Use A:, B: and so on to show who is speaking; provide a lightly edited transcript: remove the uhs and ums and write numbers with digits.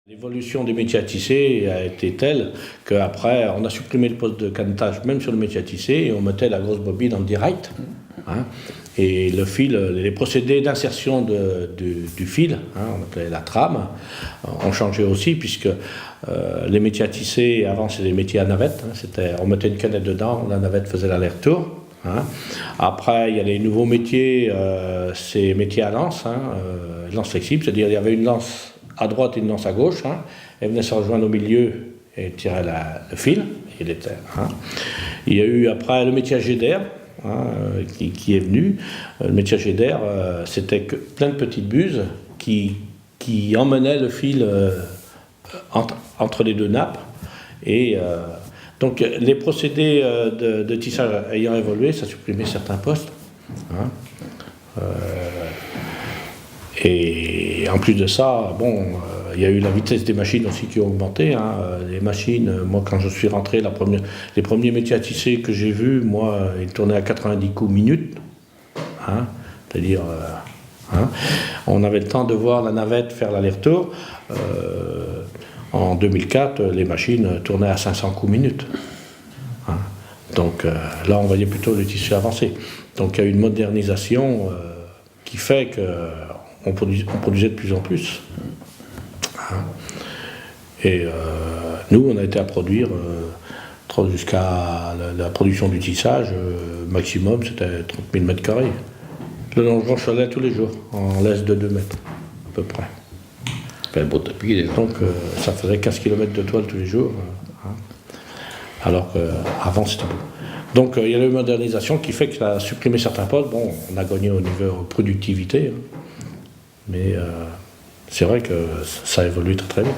A: L'évolution du métier à tisser a été telle qu'après, on a supprimé le poste de canetage, même sur le métier à tisser, et on mettait la grosse bobine en direct. Hein, et le fil, les procédés d'insertion du fil, hein, on appelait la trame, ont changé aussi, puisque les métiers à tisser, avant c'était des métiers à navette, hein, on mettait une canette dedans, la navette faisait l'aller-retour. Hein. Après, il y a les nouveaux métiers, c'est métiers à lance, hein, lance flexible, c'est-à-dire il y avait une lance à droite et une lance à gauche, hein. Elle venait se rejoindre au milieu et tirait le fil. Il y a eu après le métier à jet d'air, hein, qui est venu. Le métier à jet d'air, c'était plein de petites buses qui emmenaient le fil entre les deux nappes. Et donc les procédés de tissage ayant évolué, ça supprimait certains postes. Hein. Et en plus de ça, bon, il y a eu la vitesse des machines aussi qui a augmenté. Hein. Les machines, moi quand je suis rentré, les premiers métiers à tisser que j'ai vus, moi, ils tournaient à 90 coups minute. Hein. C'est-à-dire, hein, on avait le temps de voir la navette faire l'aller-retour. En 2004, les machines tournaient à 500 coups minute. Hein. Donc là, on voyait plutôt le tissu avancé. Donc il y a eu une modernisation qui fait que on produisait de plus en plus. Et nous, on a été à produire jusqu'à la production du tissage, maximum, c'était 30 000 mètres carrés. Le longeron chalait tous les jours, en laisse de 2 mètres, à peu près.
B: Fait un beau tapis, déjà.
A: Donc, ça faisait 15 km de toile tous les jours, hein. Alors qu'avant, c'était beau. Donc, il y a eu une modernisation qui fait que ça a supprimé certains postes. Bon, on a gagné au niveau productivité, hein. Mais c'est vrai que ça a évolué très très vite.